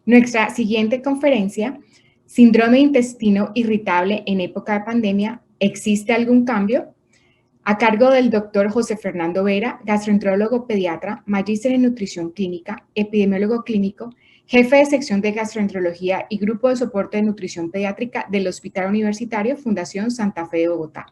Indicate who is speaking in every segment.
Speaker 1: Nuestra siguiente conferencia, síndrome de intestino irritable en época de pandemia, ¿existe algún cambio? A cargo del doctor José Fernando Vera, gastroenterólogo pediatra, magíster en nutrición clínica, epidemiólogo clínico, jefe de sección de gastroenterología y grupo de soporte de nutrición pediátrica del Hospital Universitario Fundación Santa Fe de Bogotá.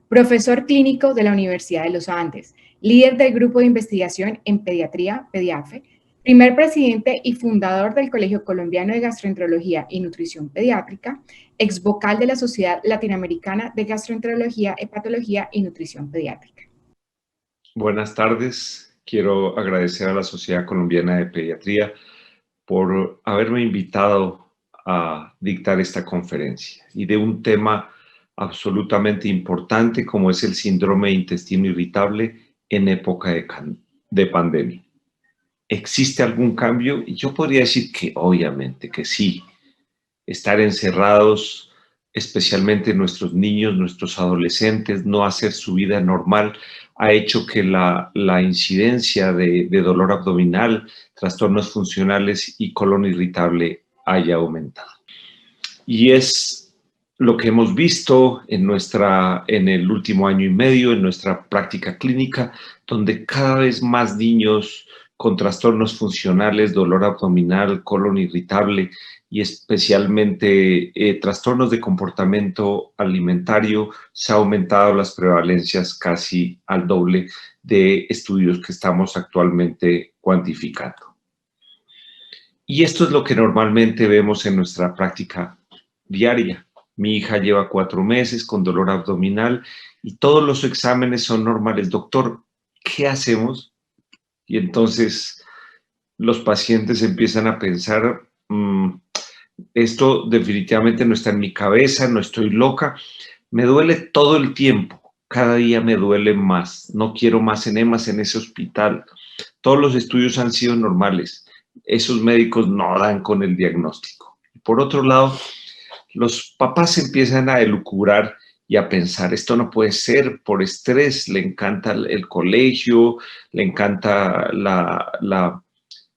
Speaker 1: Profesor clínico de la Universidad de los Andes, líder del grupo de investigación en pediatría, PEDIAFE, primer presidente y fundador del Colegio Colombiano de Gastroenterología y Nutrición Pediátrica, ex vocal de la Sociedad Latinoamericana de Gastroenterología, Hepatología y Nutrición Pediátrica.
Speaker 2: Buenas tardes. Quiero agradecer a la Sociedad Colombiana de Pediatría por haberme invitado a dictar esta conferencia y de un tema absolutamente importante como es el síndrome de intestino irritable en época de pandemia. ¿Existe algún cambio? Y yo podría decir que obviamente que sí. Estar encerrados, especialmente nuestros niños, nuestros adolescentes, no hacer su vida normal, ha hecho que la incidencia de dolor abdominal, trastornos funcionales y colon irritable haya aumentado. Y es lo que hemos visto en el último año y medio en nuestra práctica clínica, donde cada vez más niños con trastornos funcionales, dolor abdominal, colon irritable y especialmente trastornos de comportamiento alimentario, se ha aumentado las prevalencias casi al doble de estudios que estamos actualmente cuantificando. Y esto es lo que normalmente vemos en nuestra práctica diaria. Mi hija lleva 4 meses con dolor abdominal y todos los exámenes son normales. Doctor, ¿qué hacemos? Y entonces los pacientes empiezan a pensar, esto definitivamente no está en mi cabeza, no estoy loca, me duele todo el tiempo, cada día me duele más, no quiero más enemas en ese hospital. Todos los estudios han sido normales, esos médicos no dan con el diagnóstico. Por otro lado, los papás empiezan a elucubrar y a pensar, esto no puede ser por estrés, le encanta el colegio, le encanta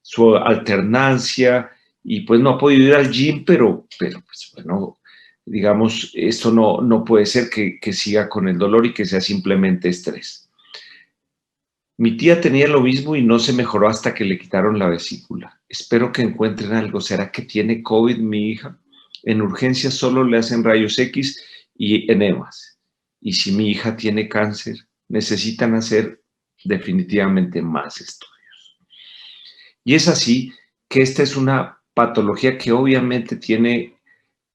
Speaker 2: su alternancia y pues no ha podido ir al gym, pero pues bueno, digamos, esto no puede ser que siga con el dolor y que sea simplemente estrés. Mi tía tenía lo mismo y no se mejoró hasta que le quitaron la vesícula. Espero que encuentren algo. ¿Será que tiene COVID mi hija? En urgencias solo le hacen rayos X y enemas. Y si mi hija tiene cáncer, necesitan hacer definitivamente más estudios. Y es así que esta es una patología que obviamente tiene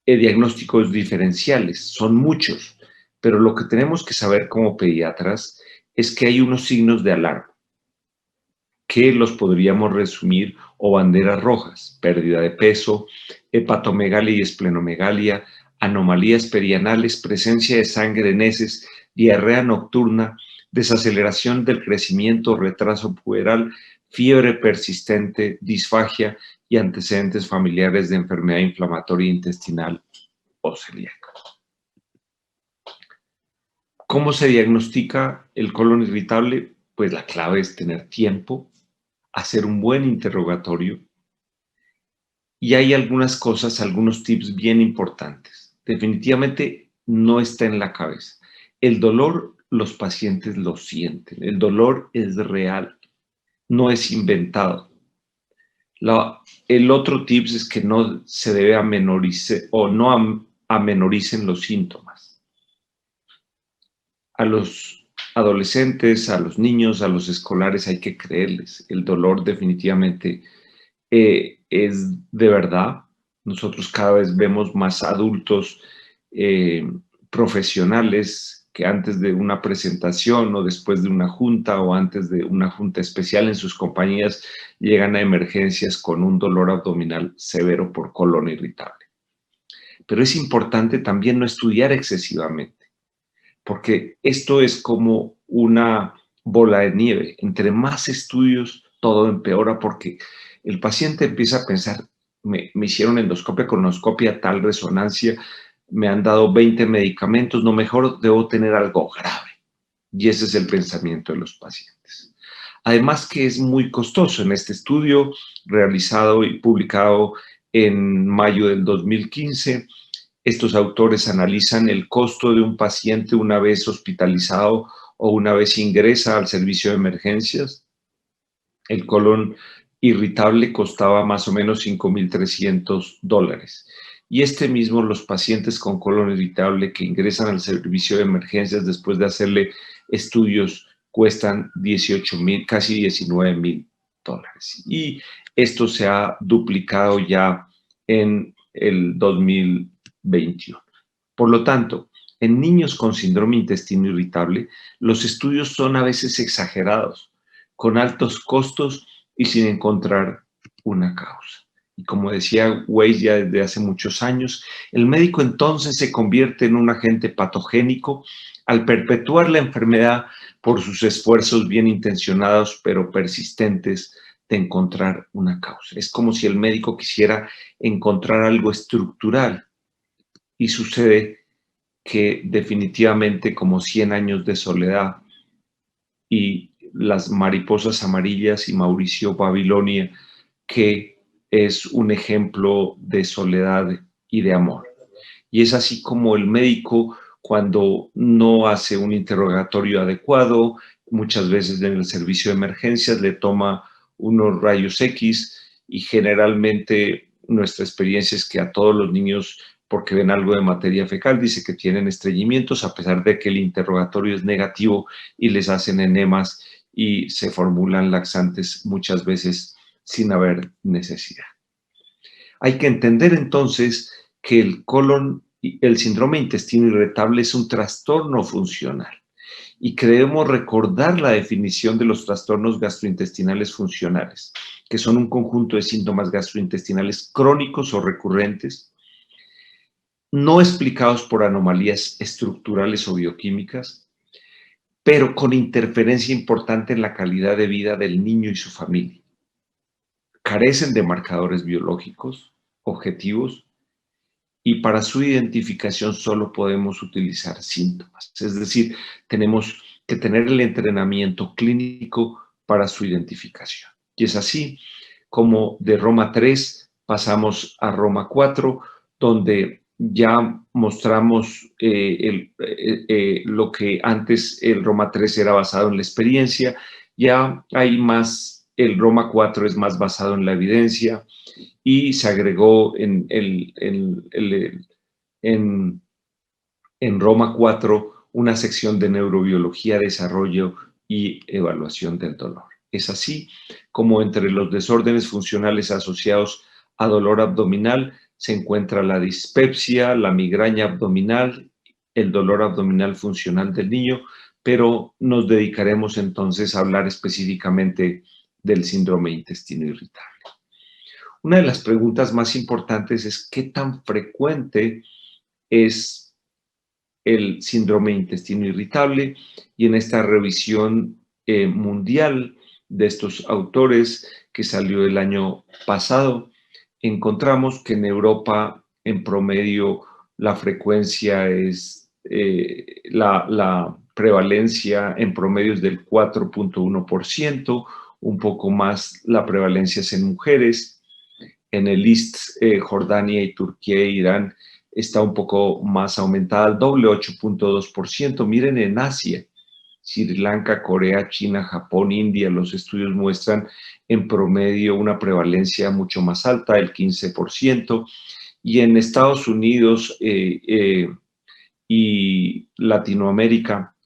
Speaker 2: diagnósticos diferenciales, son muchos, pero lo que tenemos que saber como pediatras es que hay unos signos de alarma que los podríamos resumir o banderas rojas: pérdida de peso, hepatomegalia y esplenomegalia, anomalías perianales, presencia de sangre en heces, diarrea nocturna, desaceleración del crecimiento, retraso puberal, fiebre persistente, disfagia y antecedentes familiares de enfermedad inflamatoria intestinal o celíaca. ¿Cómo se diagnostica el colon irritable? Pues la clave es tener tiempo, hacer un buen interrogatorio y hay algunas cosas, algunos tips bien importantes. Definitivamente no está en la cabeza. El dolor los pacientes lo sienten, el dolor es real, no es inventado. El otro tips es que no se debe amenorizar o no amenoricen los síntomas. A los adolescentes, a los niños, a los escolares hay que creerles. El dolor definitivamente es de verdad. Nosotros cada vez vemos más adultos profesionales que antes de una presentación o después de una junta o antes de una junta especial en sus compañías llegan a emergencias con un dolor abdominal severo por colon irritable. Pero es importante también no estudiar excesivamente, porque esto es como una bola de nieve. Entre más estudios, todo empeora porque el paciente empieza a pensar, me hicieron endoscopia, colonoscopia, tal resonancia, me han dado 20 medicamentos, no mejor, debo tener algo grave. Y ese es el pensamiento de los pacientes. Además que es muy costoso. En este estudio realizado y publicado en mayo del 2015. Estos autores analizan el costo de un paciente una vez hospitalizado o una vez ingresa al servicio de emergencias. El colon irritable costaba más o menos $5,300. Y mismo los pacientes con colon irritable que ingresan al servicio de emergencias después de hacerle estudios cuestan 18,000, casi $19,000. Y esto se ha duplicado ya en el 2021. Por lo tanto, en niños con síndrome intestino irritable, los estudios son a veces exagerados, con altos costos y sin encontrar una causa. Y como decía Weiss ya desde hace muchos años, el médico entonces se convierte en un agente patogénico al perpetuar la enfermedad por sus esfuerzos bien intencionados pero persistentes de encontrar una causa. Es como si el médico quisiera encontrar algo estructural y sucede que definitivamente como 100 años de soledad y las mariposas amarillas y Mauricio Babilonia, que es un ejemplo de soledad y de amor. Y es así como el médico, cuando no hace un interrogatorio adecuado, muchas veces en el servicio de emergencias le toma unos rayos X y generalmente nuestra experiencia es que a todos los niños, porque ven algo de materia fecal, dice que tienen estreñimientos, a pesar de que el interrogatorio es negativo y les hacen enemas y se formulan laxantes muchas veces sin haber necesidad. Hay que entender entonces que el síndrome intestino irritable es un trastorno funcional y que debemos recordar la definición de los trastornos gastrointestinales funcionales, que son un conjunto de síntomas gastrointestinales crónicos o recurrentes, no explicados por anomalías estructurales o bioquímicas, pero con interferencia importante en la calidad de vida del niño y su familia. Carecen de marcadores biológicos objetivos y para su identificación solo podemos utilizar síntomas. Es decir, tenemos que tener el entrenamiento clínico para su identificación. Y es así como de Roma 3 pasamos a Roma 4, donde ya mostramos lo que antes el Roma 3 era basado en la experiencia, ya hay más, el Roma 4 es más basado en la evidencia y se agregó en Roma 4 una sección de neurobiología, desarrollo y evaluación del dolor. Es así como entre los desórdenes funcionales asociados a dolor abdominal se encuentra la dispepsia, la migraña abdominal, el dolor abdominal funcional del niño, pero nos dedicaremos entonces a hablar específicamente del síndrome intestino irritable. Una de las preguntas más importantes es ¿qué tan frecuente es el síndrome intestino irritable? Y en esta revisión mundial de estos autores que salió el año pasado, encontramos que en Europa en promedio la frecuencia es, la prevalencia en promedio es del 4.1%, un poco más la prevalencia es en mujeres. En el East, Jordania y Turquía e Irán está un poco más aumentada, al doble, 8.2%. Miren en Asia, Sri Lanka, Corea, China, Japón, India, los estudios muestran en promedio una prevalencia mucho más alta, el 15%. Y en Estados Unidos y Latinoamérica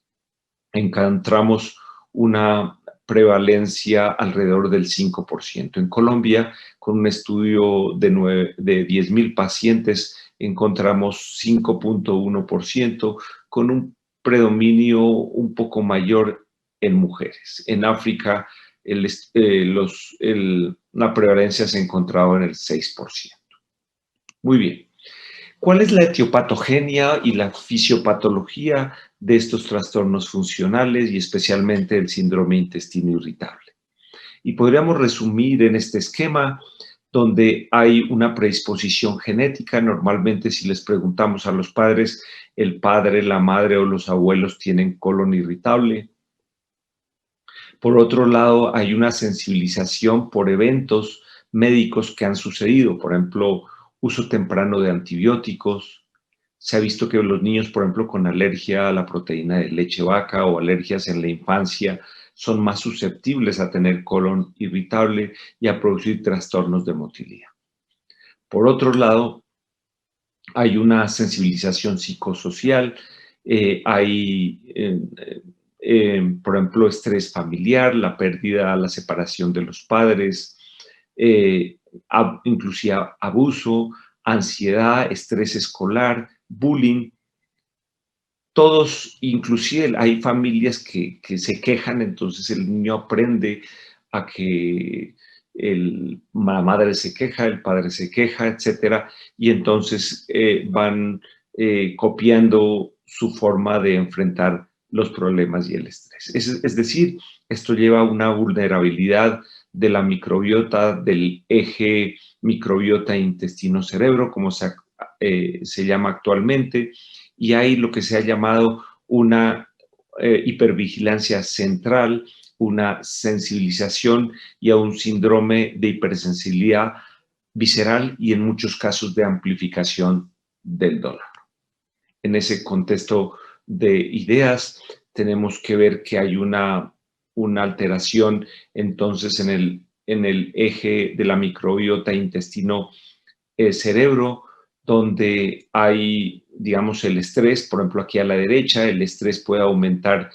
Speaker 2: encontramos una prevalencia alrededor del 5%. En Colombia, con un estudio de 10,000 pacientes, encontramos 5.1%, con un predominio un poco mayor en mujeres. En África, la prevalencia se encontraba en el 6%. Muy bien. ¿Cuál es la etiopatogenia y la fisiopatología de estos trastornos funcionales y especialmente el síndrome intestino irritable? Y podríamos resumir en este esquema donde hay una predisposición genética. Normalmente si les preguntamos a los padres, el padre, la madre o los abuelos tienen colon irritable. Por otro lado, hay una sensibilización por eventos médicos que han sucedido, por ejemplo, uso temprano de antibióticos. Se ha visto que los niños, por ejemplo, con alergia a la proteína de leche vaca o alergias en la infancia, son más susceptibles a tener colon irritable y a producir trastornos de motilidad. Por otro lado, hay una sensibilización psicosocial, por ejemplo, estrés familiar, la pérdida, la separación de los padres, inclusive abuso, ansiedad, estrés escolar, bullying. Todos, inclusive hay familias que se quejan, entonces el niño aprende a que la madre se queja, el padre se queja, etcétera, y entonces van copiando su forma de enfrentar los problemas y el estrés. Es decir, esto lleva a una vulnerabilidad de la microbiota, del eje microbiota intestino-cerebro, como se llama actualmente, y hay lo que se ha llamado una hipervigilancia central, una sensibilización y a un síndrome de hipersensibilidad visceral y en muchos casos de amplificación del dolor. En ese contexto de ideas tenemos que ver que hay una alteración entonces en el eje de la microbiota intestino-cerebro, donde hay, digamos, el estrés, por ejemplo, aquí a la derecha, el estrés puede aumentar,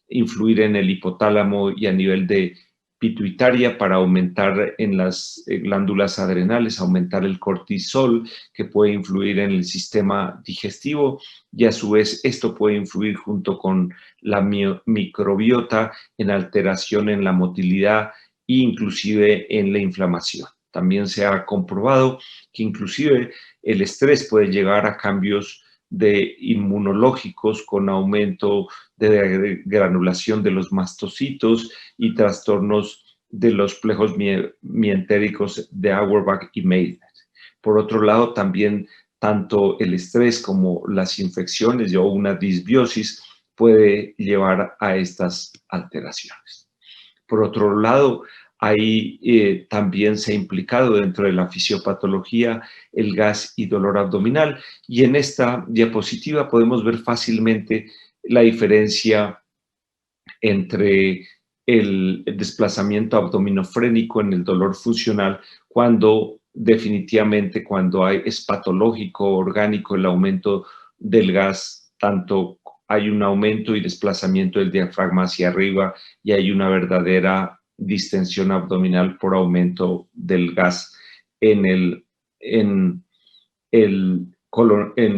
Speaker 2: influir en el hipotálamo y a nivel de pituitaria para aumentar en las glándulas adrenales, aumentar el cortisol, que puede influir en el sistema digestivo, y a su vez esto puede influir junto con la microbiota en alteración en la motilidad e inclusive en la inflamación. También se ha comprobado que inclusive el estrés puede llegar a cambios de inmunológicos con aumento de granulación de los mastocitos y trastornos de los plejos mientéricos de Auerbach y Meissner. Por otro lado, también tanto el estrés como las infecciones o una disbiosis puede llevar a estas alteraciones. Por otro lado, ahí también se ha implicado dentro de la fisiopatología el gas y dolor abdominal. Y en esta diapositiva podemos ver fácilmente la diferencia entre el desplazamiento abdominofrénico en el dolor funcional cuando definitivamente es patológico, orgánico, el aumento del gas, tanto hay un aumento y desplazamiento del diafragma hacia arriba y hay una verdadera distensión abdominal por aumento del gas en el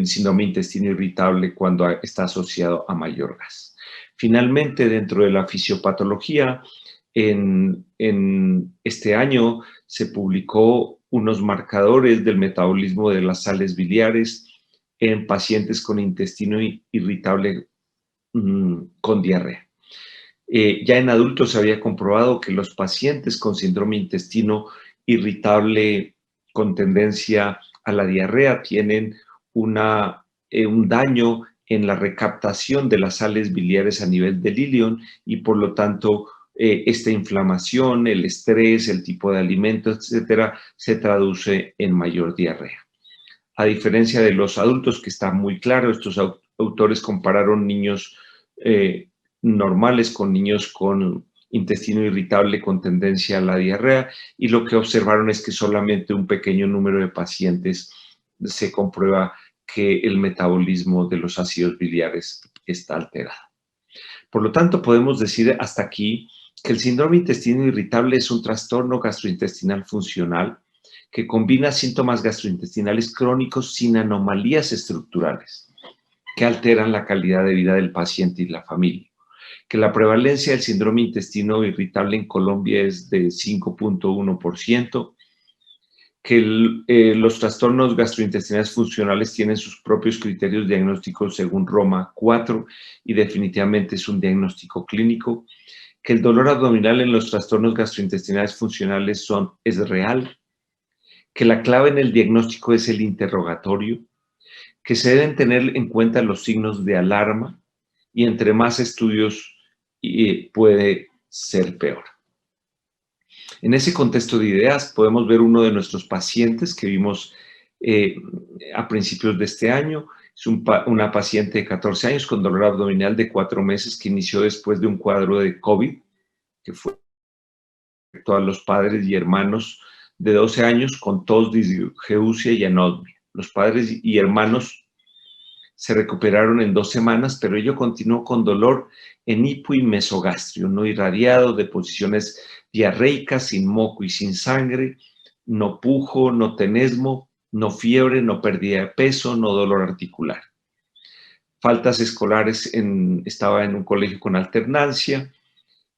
Speaker 2: síndrome intestino irritable cuando está asociado a mayor gas. Finalmente, dentro de la fisiopatología, en este año se publicó unos marcadores del metabolismo de las sales biliares en pacientes con intestino irritable con diarrea. Ya en adultos se había comprobado que los pacientes con síndrome intestino irritable con tendencia a la diarrea tienen un daño en la recaptación de las sales biliares a nivel del ilion y por lo tanto esta inflamación, el estrés, el tipo de alimentos, etcétera, se traduce en mayor diarrea. A diferencia de los adultos, que está muy claro, estos autores compararon niños normales con niños con intestino irritable con tendencia a la diarrea y lo que observaron es que solamente un pequeño número de pacientes se comprueba que el metabolismo de los ácidos biliares está alterado. Por lo tanto, podemos decir hasta aquí que el síndrome intestino irritable es un trastorno gastrointestinal funcional que combina síntomas gastrointestinales crónicos sin anomalías estructurales que alteran la calidad de vida del paciente y la familia. Que la prevalencia del síndrome intestino irritable en Colombia es de 5.1%, que los trastornos gastrointestinales funcionales tienen sus propios criterios diagnósticos según Roma 4 y definitivamente es un diagnóstico clínico, que el dolor abdominal en los trastornos gastrointestinales funcionales es real, que la clave en el diagnóstico es el interrogatorio, que se deben tener en cuenta los signos de alarma y entre más estudios puede ser peor. En ese contexto de ideas podemos ver uno de nuestros pacientes que vimos a principios de este año. Es una paciente de 14 años con dolor abdominal de 4 meses que inició después de un cuadro de COVID que fue a los padres y hermanos de 12 años con tos, disgeusia y anosmia. Los padres y hermanos se recuperaron en 2 semanas, pero ello continuó con dolor en hipo y mesogastrio, no irradiado, deposiciones diarreicas, sin moco y sin sangre, no pujo, no tenesmo, no fiebre, no pérdida de peso, no dolor articular. Faltas escolares, estaba en un colegio con alternancia.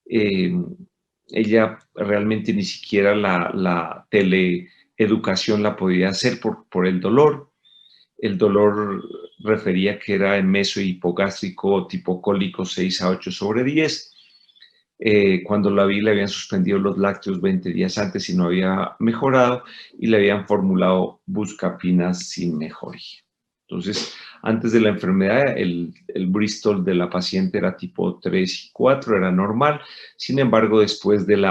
Speaker 2: Ella realmente ni siquiera la teleeducación la podía hacer por el dolor. El dolor refería que era en meso hipogástrico tipo cólico 6 a 8/10. Cuando la vi le habían suspendido los lácteos 20 días antes y no había mejorado y le habían formulado buscapina sin mejoría. Entonces, antes de la enfermedad, el Bristol de la paciente era tipo 3 y 4, era normal. Sin embargo, después del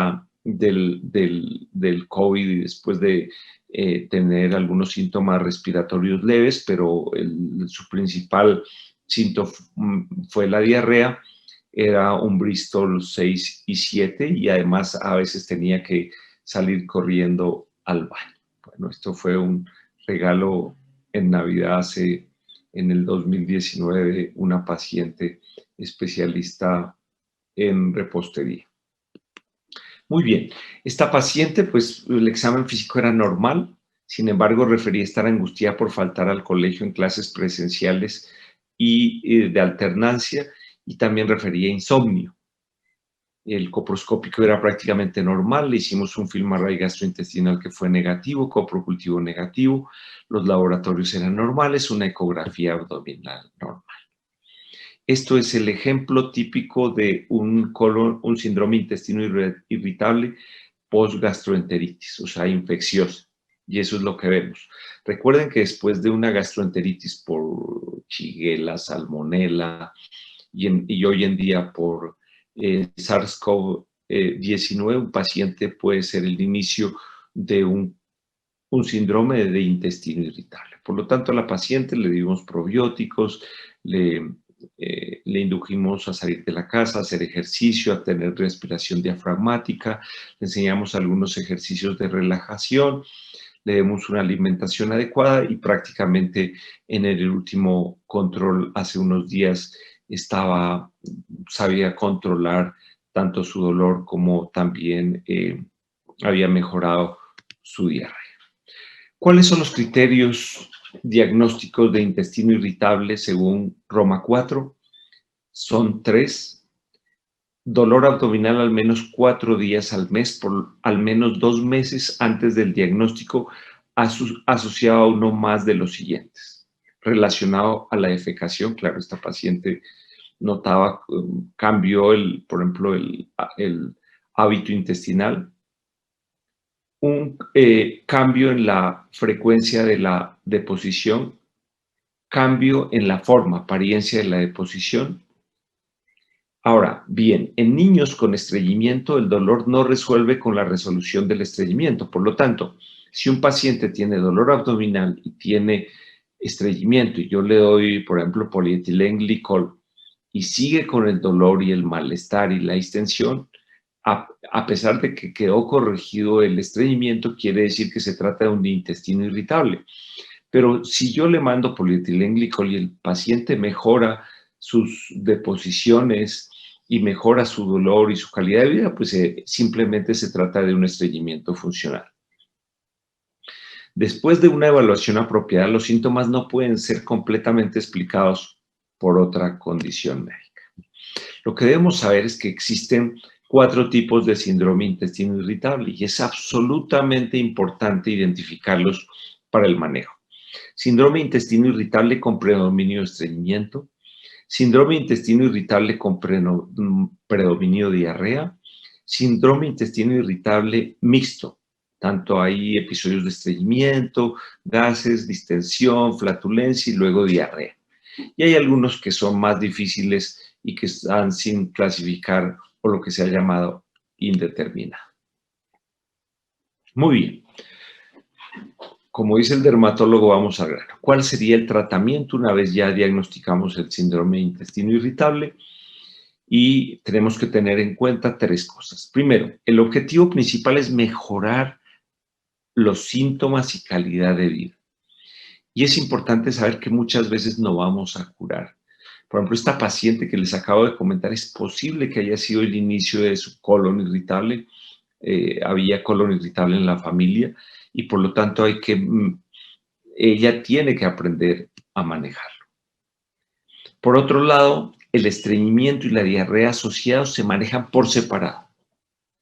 Speaker 2: COVID y después de tener algunos síntomas respiratorios leves, pero su principal síntoma fue la diarrea, era un Bristol 6 y 7 y además a veces tenía que salir corriendo al baño. Bueno, esto fue un regalo en Navidad en el 2019, una paciente especialista en repostería. Muy bien, esta paciente, pues el examen físico era normal, sin embargo refería estar angustiada por faltar al colegio en clases presenciales y de alternancia, y también refería insomnio. El coproscópico era prácticamente normal, le hicimos un film array gastrointestinal que fue negativo, coprocultivo negativo, los laboratorios eran normales, una ecografía abdominal normal. Esto es el ejemplo típico de un síndrome intestino irritable post-gastroenteritis, o sea, infecciosa. Y eso es lo que vemos. Recuerden que después de una gastroenteritis por Shigella, Salmonella y hoy en día por SARS-CoV-19, un paciente puede ser el inicio de un síndrome de intestino irritable. Por lo tanto, a la paciente le dimos probióticos, le indujimos a salir de la casa, a hacer ejercicio, a tener respiración diafragmática, le enseñamos algunos ejercicios de relajación, le demos una alimentación adecuada y prácticamente en el último control hace unos días sabía controlar tanto su dolor como también había mejorado su diarrea. ¿Cuáles son los criterios diagnósticos de intestino irritable según Roma 4? Son 3. Dolor abdominal al menos 4 días al mes, por al menos 2 meses antes del diagnóstico, asociado a uno más de los siguientes. Relacionado a la defecación, claro, esta paciente notaba, cambió, por ejemplo, el hábito intestinal. Un cambio en la frecuencia de la deposición, cambio en la forma, apariencia de la deposición. Ahora, bien, en niños con estreñimiento el dolor no resuelve con la resolución del estreñimiento. Por lo tanto, si un paciente tiene dolor abdominal y tiene estreñimiento y yo le doy, por ejemplo, polietilenglicol y sigue con el dolor y el malestar y la distensión, a pesar de que quedó corregido el estreñimiento, quiere decir que se trata de un intestino irritable. Pero si yo le mando polietilenglicol y el paciente mejora sus deposiciones y mejora su dolor y su calidad de vida, pues simplemente se trata de un estreñimiento funcional. Después de una evaluación apropiada, los síntomas no pueden ser completamente explicados por otra condición médica. Lo que debemos saber es que existen 4 tipos de síndrome intestino irritable y es absolutamente importante identificarlos para el manejo. Síndrome intestino irritable con predominio de estreñimiento, síndrome intestino irritable con predominio de diarrea, síndrome intestino irritable mixto. Tanto hay episodios de estreñimiento, gases, distensión, flatulencia y luego diarrea. Y hay algunos que son más difíciles y que están sin clasificar o lo que se ha llamado indeterminado. Muy bien. Como dice el dermatólogo, vamos al grano. ¿Cuál sería el tratamiento una vez ya diagnosticamos el síndrome de intestino irritable? Y tenemos que tener en cuenta tres cosas. Primero, el objetivo principal es mejorar los síntomas y calidad de vida. Y es importante saber que muchas veces no vamos a curar. Por ejemplo, esta paciente que les acabo de comentar, es posible que haya sido el inicio de su colon irritable. Había colon irritable en la familia y por lo tanto ella tiene que aprender a manejarlo. Por otro lado, el estreñimiento y la diarrea asociados se manejan por separado.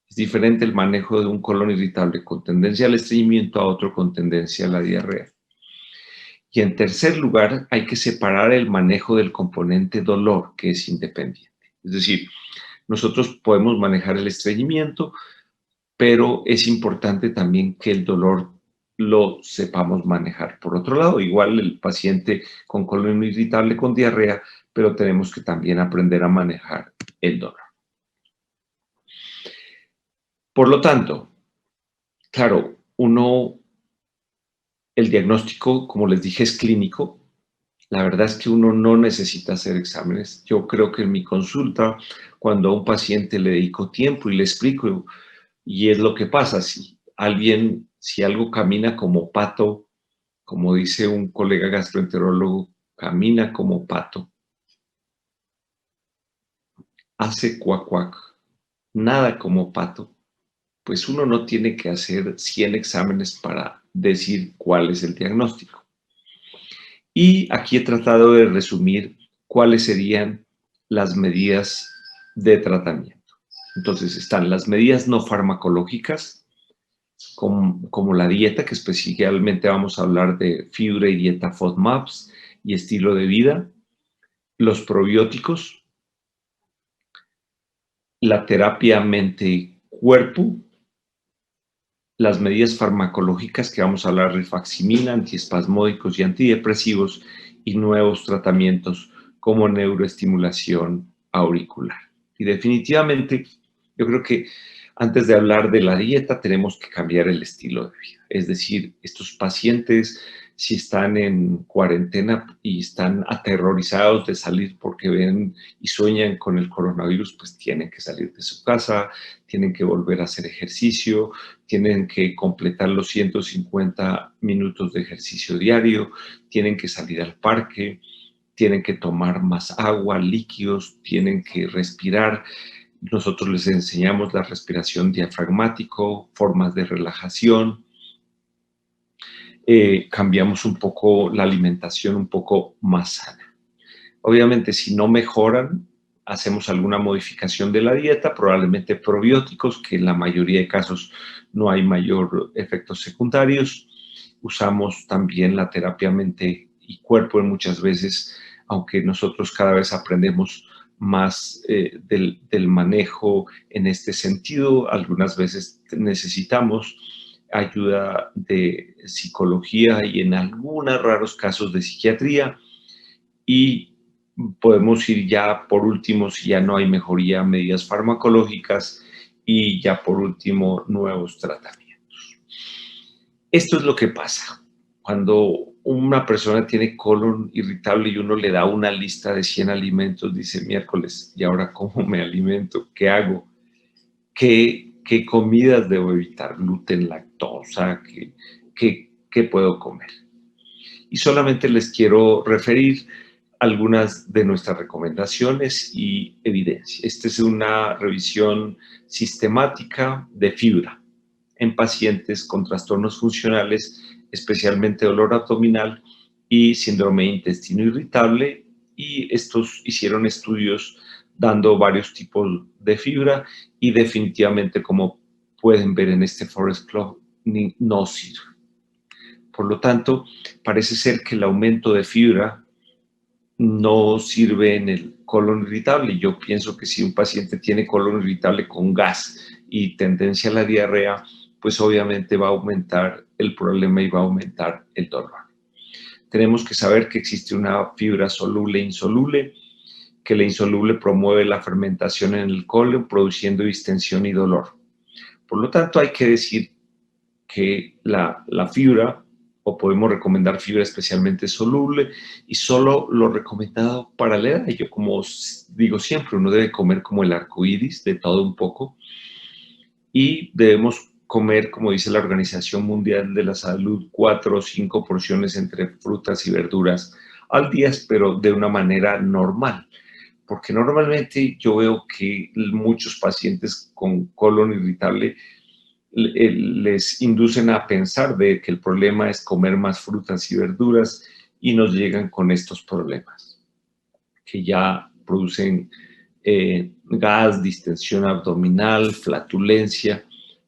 Speaker 2: Es diferente el manejo de un colon irritable con tendencia al estreñimiento a otro con tendencia a la diarrea. Y en tercer lugar, hay que separar el manejo del componente dolor, que es independiente. Es decir, nosotros podemos manejar el estreñimiento, pero es importante también que el dolor lo sepamos manejar. Por otro lado, igual el paciente con colon irritable con diarrea, pero tenemos que también aprender a manejar el dolor. Por lo tanto, claro, el diagnóstico, como les dije, es clínico. La verdad es que uno no necesita hacer exámenes. Yo creo que en mi consulta, cuando a un paciente le dedico tiempo y le explico, y es lo que pasa, si algo camina como pato, como dice un colega gastroenterólogo, camina como pato, hace cuac cuac, nada como pato, pues uno no tiene que hacer 100 exámenes para decir cuál es el diagnóstico. Y aquí he tratado de resumir cuáles serían las medidas de tratamiento. Entonces están las medidas no farmacológicas, como la dieta, que especialmente vamos a hablar de fibra y dieta FODMAPs y estilo de vida, los probióticos, la terapia mente-cuerpo, las medidas farmacológicas que vamos a hablar, rifaximirina, antiespasmódicos y antidepresivos, y nuevos tratamientos como neuroestimulación auricular. Y definitivamente, yo creo que antes de hablar de la dieta, tenemos que cambiar el estilo de vida. Es decir, estos pacientes, si están en cuarentena y están aterrorizados de salir porque ven y sueñan con el coronavirus, pues tienen que salir de su casa, tienen que volver a hacer ejercicio, tienen que completar los 150 minutos de ejercicio diario, tienen que salir al parque, tienen que tomar más agua, líquidos, tienen que respirar. Nosotros les enseñamos la respiración diafragmático, formas de relajación. Cambiamos un poco la alimentación un poco más sana. Obviamente, si no mejoran, hacemos alguna modificación de la dieta, probablemente probióticos, que en la mayoría de casos no hay mayor efectos secundarios. Usamos también la terapia mente y cuerpo muchas veces, aunque nosotros cada vez aprendemos más del manejo en este sentido. Algunas veces necesitamos ayuda de psicología y en algunos raros casos de psiquiatría. Y podemos ir ya por último, si ya no hay mejoría, medidas farmacológicas y ya por último, nuevos tratamientos. Esto es lo que pasa cuando una persona tiene colon irritable y uno le da una lista de 100 alimentos, dice miércoles, ¿y ahora cómo me alimento? ¿Qué hago? ¿Qué comidas debo evitar? Gluten, lactosa, ¿qué puedo comer? Y solamente les quiero referir algunas de nuestras recomendaciones y evidencia. Esta es una revisión sistemática de fibra en pacientes con trastornos funcionales, especialmente dolor abdominal y síndrome de intestino irritable, y estos hicieron estudios dando varios tipos de fibra y definitivamente, como pueden ver en este Forest Plot, no sirve. Por lo tanto, parece ser que el aumento de fibra no sirve en el colon irritable. Yo pienso que si un paciente tiene colon irritable con gas y tendencia a la diarrea, pues obviamente va a aumentar el problema y va a aumentar el dolor. Tenemos que saber que existe una fibra soluble e insoluble, que la insoluble promueve la fermentación en el colon, produciendo distensión y dolor. Por lo tanto, hay que decir que la fibra, o podemos recomendar fibra especialmente soluble, y solo lo recomendado para la edad. Y yo, como digo siempre, uno debe comer como el arco iris, de todo un poco, y debemos comer, como dice la Organización Mundial de la Salud, 4 o 5 porciones entre frutas y verduras al día, pero de una manera normal. Porque normalmente yo veo que muchos pacientes con colon irritable les inducen a pensar de que el problema es comer más frutas y verduras, y nos llegan con estos problemas que ya producen gas, distensión abdominal, flatulencia.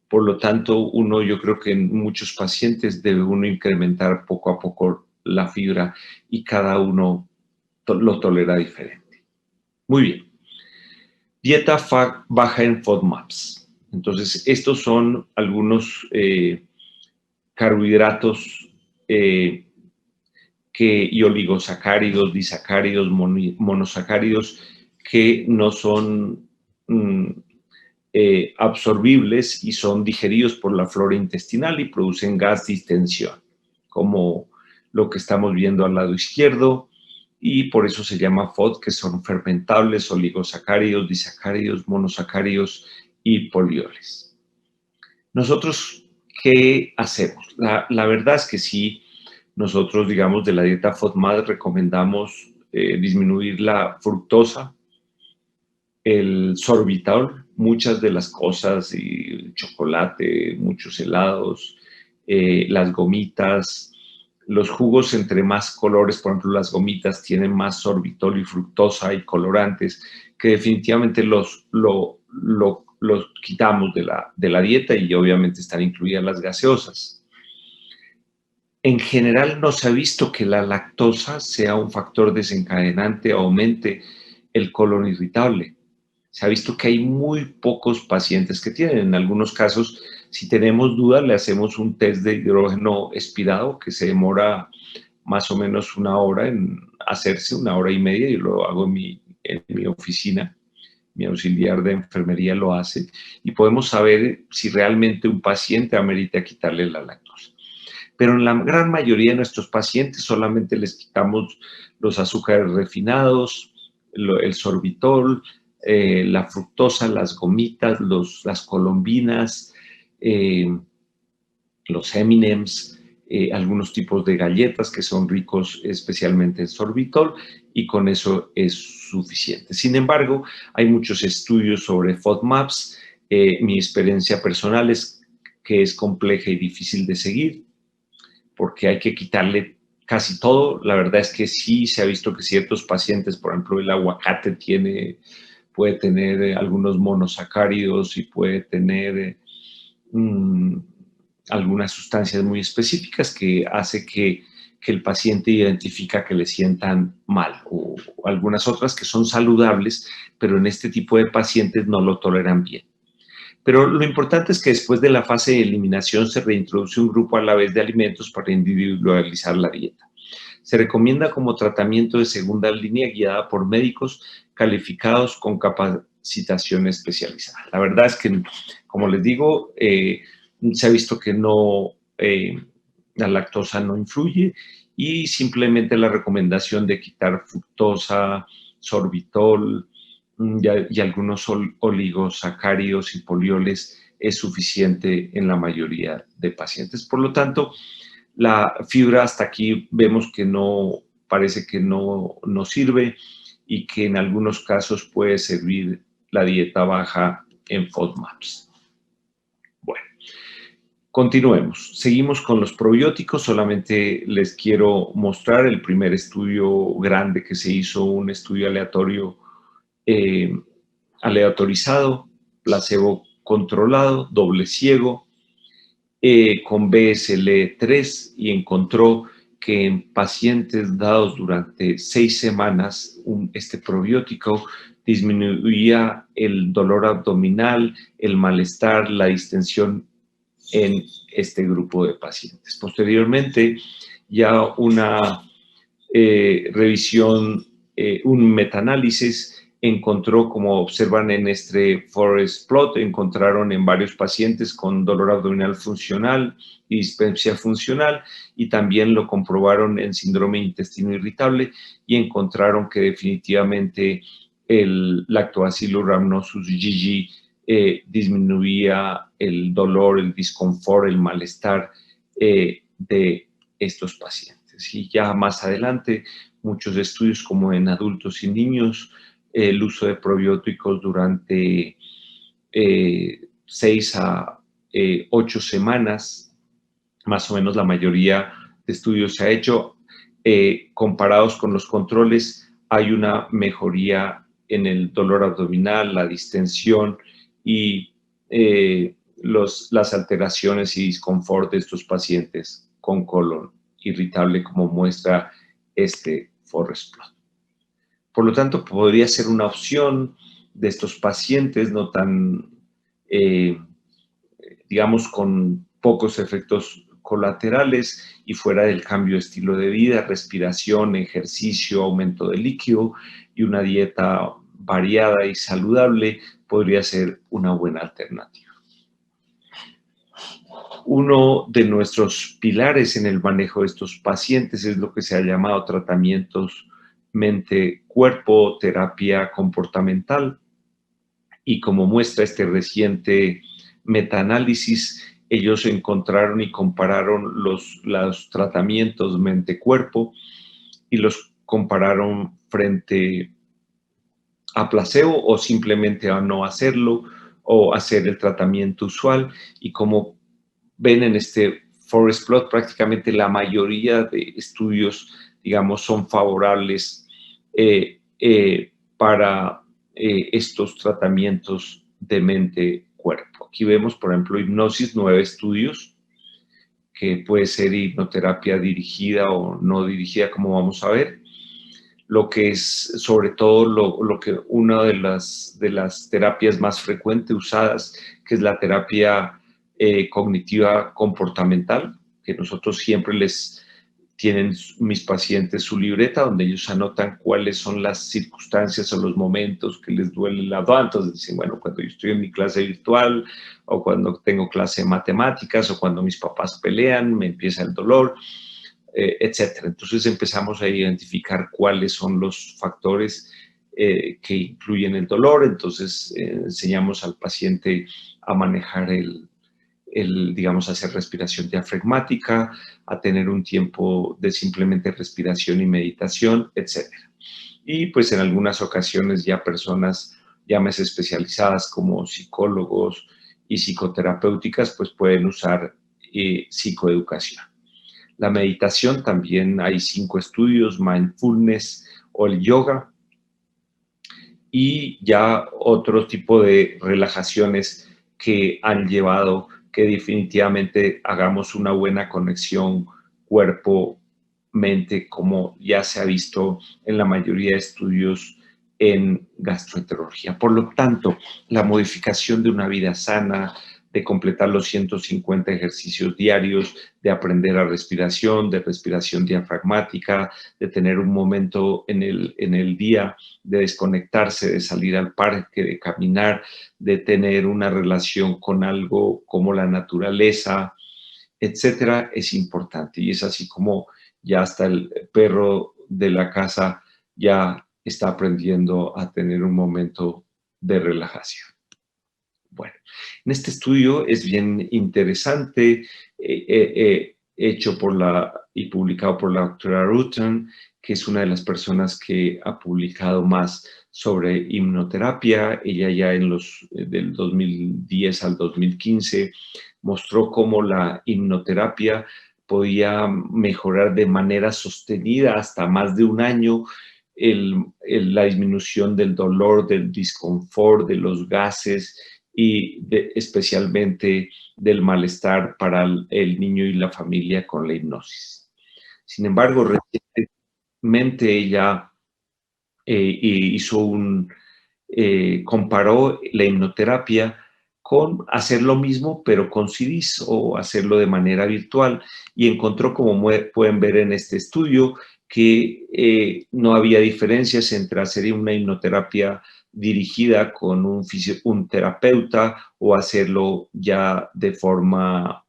Speaker 2: Por lo tanto, yo creo que en muchos pacientes debe uno incrementar poco a poco la fibra, y cada uno lo tolera diferente. Muy bien. Dieta baja en FODMAPs. Entonces, estos son algunos carbohidratos y oligosacáridos, disacáridos, monosacáridos, que no son absorbibles y son digeridos por la flora intestinal y producen gas, distensión, como lo que estamos viendo al lado izquierdo, y por eso se llama FOD, que son fermentables, oligosacáridos, disacáridos, monosacáridos y polioles. Nosotros, ¿qué hacemos? La verdad es que sí, nosotros, digamos, de la dieta FODMAP recomendamos disminuir la fructosa, el sorbitol, muchas de las cosas, y chocolate, muchos helados, las gomitas, los jugos entre más colores. Por ejemplo, las gomitas tienen más sorbitol y fructosa y colorantes, que definitivamente los quitamos de la dieta, y obviamente están incluidas las gaseosas. En general, no se ha visto que la lactosa sea un factor desencadenante o aumente el colon irritable. Se ha visto que hay muy pocos pacientes que tienen. En algunos casos, si tenemos dudas, le hacemos un test de hidrógeno expirado, que se demora más o menos 1 hora en hacerse, 1 hora y media, y lo hago en mi oficina. Mi auxiliar de enfermería lo hace, y podemos saber si realmente un paciente amerita quitarle la lactosa. Pero en la gran mayoría de nuestros pacientes solamente les quitamos los azúcares refinados, el sorbitol, la fructosa, las gomitas, las colombinas, los M&M's, algunos tipos de galletas que son ricos especialmente en sorbitol, y con eso es suficiente. Sin embargo, hay muchos estudios sobre FODMAPs. Mi experiencia personal es que es compleja y difícil de seguir, porque hay que quitarle casi todo. La verdad es que sí se ha visto que ciertos pacientes, por ejemplo, el aguacate puede tener algunos monosacáridos y puede tener algunas sustancias muy específicas que hace que el paciente identifica que le sientan mal, o algunas otras que son saludables, pero en este tipo de pacientes no lo toleran bien. Pero lo importante es que después de la fase de eliminación se reintroduce un grupo a la vez de alimentos para individualizar la dieta. Se recomienda como tratamiento de segunda línea, guiada por médicos calificados con capacitación especializada. La verdad es que, como les digo, se ha visto que la lactosa no influye, y simplemente la recomendación de quitar fructosa, sorbitol y algunos oligosacáridos y polioles es suficiente en la mayoría de pacientes. Por lo tanto, la fibra hasta aquí vemos que parece que no sirve, y que en algunos casos puede servir la dieta baja en FODMAPs. Bueno, continuemos. Seguimos con los probióticos. Solamente les quiero mostrar el primer estudio grande que se hizo, un estudio aleatorizado, placebo controlado, doble ciego, con BSL-3, y encontró que en pacientes dados durante 6 semanas este probiótico disminuía el dolor abdominal, el malestar, la distensión en este grupo de pacientes. Posteriormente, ya una revisión, un metaanálisis encontró, como observan en este forest plot, encontraron en varios pacientes con dolor abdominal funcional y dispepsia funcional, y también lo comprobaron en síndrome de intestino irritable y encontraron que definitivamente el Lactobacillus rhamnosus GG disminuía el dolor, el disconfort, el malestar de estos pacientes. Y ya más adelante, muchos estudios como en adultos y niños, el uso de probióticos durante 6 a 8 semanas, más o menos la mayoría de estudios se ha hecho, comparados con los controles, hay una mejoría en el dolor abdominal, la distensión y las alteraciones y disconfort de estos pacientes con colon irritable, como muestra este forest plot. Por lo tanto, podría ser una opción de estos pacientes no tan, digamos, con pocos efectos colaterales y fuera del cambio de estilo de vida, respiración, ejercicio, aumento de líquido y una dieta variada y saludable podría ser una buena alternativa. Uno de nuestros pilares en el manejo de estos pacientes es lo que se ha llamado tratamientos mente-cuerpo, terapia comportamental. Y como muestra este reciente metaanálisis, ellos encontraron y compararon los tratamientos mente-cuerpo y los compararon frente a placebo o simplemente a no hacerlo o hacer el tratamiento usual. Y como ven en este forest plot, prácticamente la mayoría de estudios, digamos, son favorables para estos tratamientos de mente-cuerpo. Aquí vemos, por ejemplo, hipnosis, 9 estudios, que puede ser hipnoterapia dirigida o no dirigida, como vamos a ver. Lo que es, sobre todo, lo que una de las terapias más frecuentes usadas, que es la terapia cognitiva comportamental, que nosotros siempre les tienen mis pacientes su libreta donde ellos anotan cuáles son las circunstancias o los momentos que les duele la doa. Entonces dicen, bueno, cuando yo estoy en mi clase virtual o cuando tengo clase de matemáticas o cuando mis papás pelean, me empieza el dolor, etcétera. Entonces empezamos a identificar cuáles son los factores que incluyen el dolor. Entonces enseñamos al paciente a manejar digamos, hacer respiración diafragmática, a tener un tiempo de simplemente respiración y meditación, etc. Y pues en algunas ocasiones ya personas, llámese especializadas como psicólogos y psicoterapéuticas, pues pueden usar psicoeducación. La meditación también hay 5 estudios, mindfulness o el yoga, y ya otro tipo de relajaciones que han llevado que definitivamente hagamos una buena conexión cuerpo-mente, como ya se ha visto en la mayoría de estudios en gastroenterología. Por lo tanto, la modificación de una vida sana, de completar los 150 ejercicios diarios, de aprender a respiración, de respiración diafragmática, de tener un momento en el día de desconectarse, de salir al parque, de caminar, de tener una relación con algo como la naturaleza, etcétera, es importante. Y es así como ya hasta el perro de la casa ya está aprendiendo a tener un momento de relajación. Bueno, en este estudio es bien interesante, hecho y publicado por la doctora Rutan, que es una de las personas que ha publicado más sobre hipnoterapia. Ella ya del 2010 al 2015 mostró cómo la hipnoterapia podía mejorar de manera sostenida hasta más de un año la disminución del dolor, del disconfort, de los gases y especialmente del malestar para el niño y la familia con la hipnosis. Sin embargo, recientemente ella comparó la hipnoterapia con hacer lo mismo, pero con CDs o hacerlo de manera virtual, y encontró, como pueden ver en este estudio, que no había diferencias entre hacer una hipnoterapia dirigida con un terapeuta o hacerlo ya de forma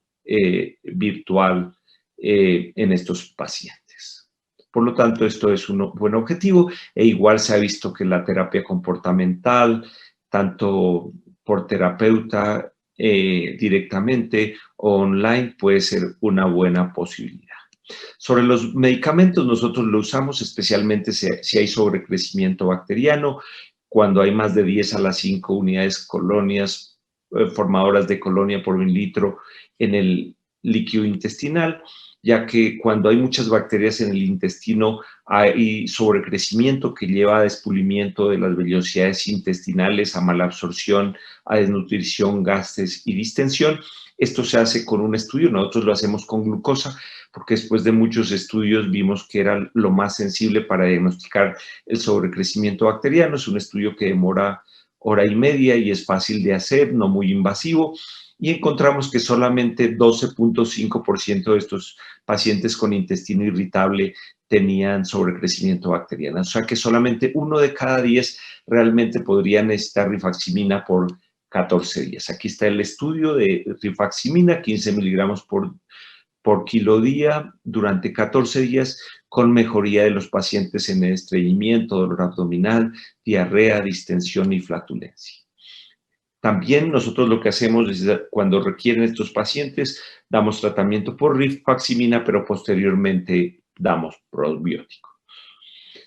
Speaker 2: virtual en estos pacientes. Por lo tanto, esto es un buen objetivo e igual se ha visto que la terapia comportamental, tanto por terapeuta directamente o online, puede ser una buena posibilidad. Sobre los medicamentos, nosotros lo usamos especialmente si hay sobrecrecimiento bacteriano, cuando hay más de 10 a las 5 unidades colonias, formadoras de colonia por mililitro en el líquido intestinal, ya que cuando hay muchas bacterias en el intestino hay sobrecrecimiento que lleva a despulimiento de las vellosidades intestinales, a mala absorción, a desnutrición, gases y distensión. Esto se hace con un estudio, nosotros lo hacemos con glucosa, porque después de muchos estudios vimos que era lo más sensible para diagnosticar el sobrecrecimiento bacteriano. Es un estudio que demora hora y media y es fácil de hacer, no muy invasivo, y encontramos que solamente 12.5% de estos pacientes con intestino irritable tenían sobrecrecimiento bacteriano. O sea que solamente 1 de cada 10 realmente podría necesitar rifaximina por 14 días. Aquí está el estudio de rifaximina, 15 miligramos por kilo día durante 14 días con mejoría de los pacientes en estreñimiento, dolor abdominal, diarrea, distensión y flatulencia. También nosotros lo que hacemos es cuando requieren estos pacientes, damos tratamiento por rifaximina, pero posteriormente damos probiótico.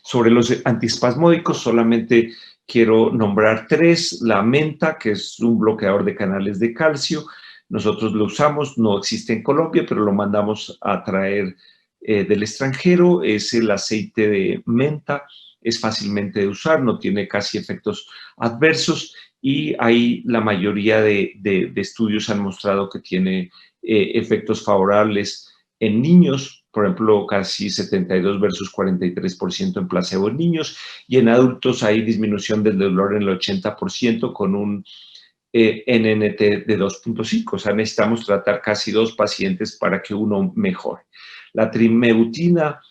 Speaker 2: Sobre los antiespasmódicos, solamente quiero nombrar 3. La menta, que es un bloqueador de canales de calcio. Nosotros lo usamos, no existe en Colombia, pero lo mandamos a traer del extranjero. Es el aceite de menta, es fácilmente de usar, no tiene casi efectos adversos y ahí la mayoría de estudios han mostrado que tiene efectos favorables en niños, por ejemplo, casi 72 versus 43% en placebo en niños, y en adultos hay disminución del dolor en el 80% con un NNT de 2.5, o sea, necesitamos tratar casi 2 pacientes para que uno mejore. La trimebutina,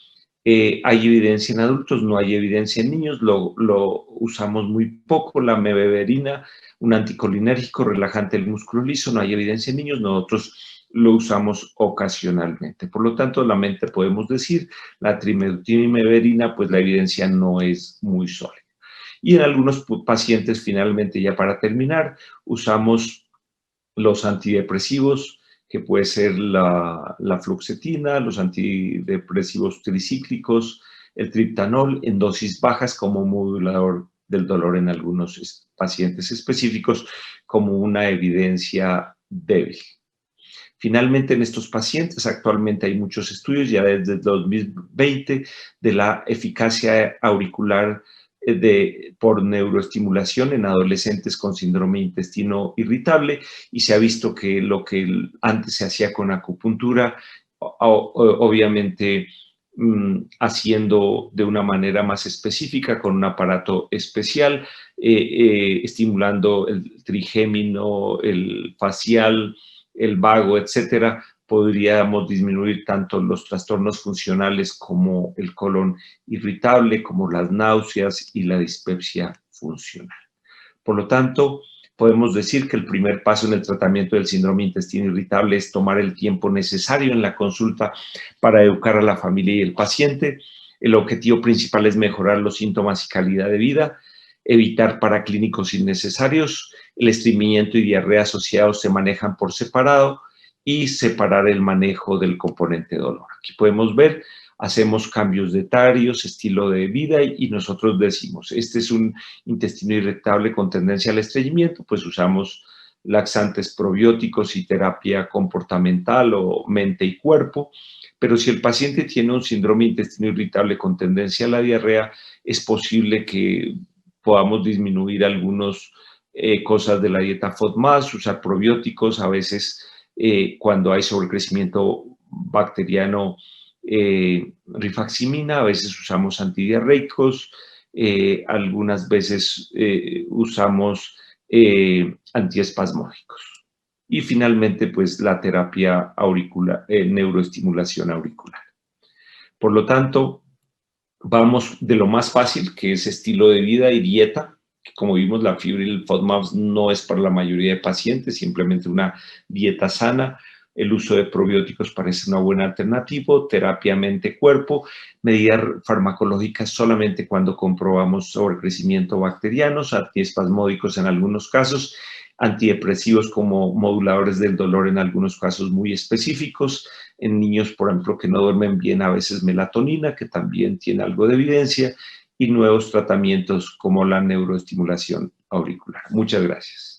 Speaker 2: hay evidencia en adultos, no hay evidencia en niños, lo usamos muy poco. La mebeverina, un anticolinérgico relajante del músculo liso, no hay evidencia en niños, nosotros lo usamos ocasionalmente. Por lo tanto, la mente podemos decir, la trimebutina y mebeverina, pues la evidencia no es muy sólida. Y en algunos pacientes, finalmente, ya para terminar, usamos los antidepresivos, que puede ser la fluoxetina, los antidepresivos tricíclicos, el triptanol en dosis bajas como modulador del dolor en algunos pacientes específicos, como una evidencia débil. Finalmente, en estos pacientes, actualmente hay muchos estudios, ya desde el 2020, de la eficacia auricular por neuroestimulación en adolescentes con síndrome de intestino irritable, y se ha visto que lo que antes se hacía con acupuntura, obviamente haciendo de una manera más específica, con un aparato especial, estimulando el trigémino, el facial, el vago, etcétera, podríamos disminuir tanto los trastornos funcionales como el colon irritable, como las náuseas y la dispepsia funcional. Por lo tanto, podemos decir que el primer paso en el tratamiento del síndrome de intestino irritable es tomar el tiempo necesario en la consulta para educar a la familia y el paciente. El objetivo principal es mejorar los síntomas y calidad de vida, evitar paraclínicos innecesarios, el estreñimiento y diarrea asociados se manejan por separado y separar el manejo del componente dolor. Aquí podemos ver, hacemos cambios dietarios, estilo de vida y nosotros decimos, este es un intestino irritable con tendencia al estreñimiento, pues usamos laxantes probióticos y terapia comportamental o mente y cuerpo. Pero si el paciente tiene un síndrome de intestino irritable con tendencia a la diarrea, es posible que podamos disminuir algunas cosas de la dieta FODMAP, usar probióticos, a veces cuando hay sobrecrecimiento bacteriano, rifaximina, a veces usamos antidiarreicos, algunas veces usamos antiespasmódicos. Y finalmente, pues la terapia auricular, neuroestimulación auricular. Por lo tanto, vamos de lo más fácil, que es estilo de vida y dieta, Como vimos, la fibra y el FODMAP no es para la mayoría de pacientes, simplemente una dieta sana. El uso de probióticos parece una buena alternativa, terapia mente-cuerpo, medidas farmacológicas solamente cuando comprobamos sobrecrecimiento bacterianos, antiespasmódicos en algunos casos, antidepresivos como moduladores del dolor en algunos casos muy específicos, en niños, por ejemplo, que no duermen bien, a veces melatonina, que también tiene algo de evidencia, y nuevos tratamientos como la neuroestimulación auricular. Muchas gracias.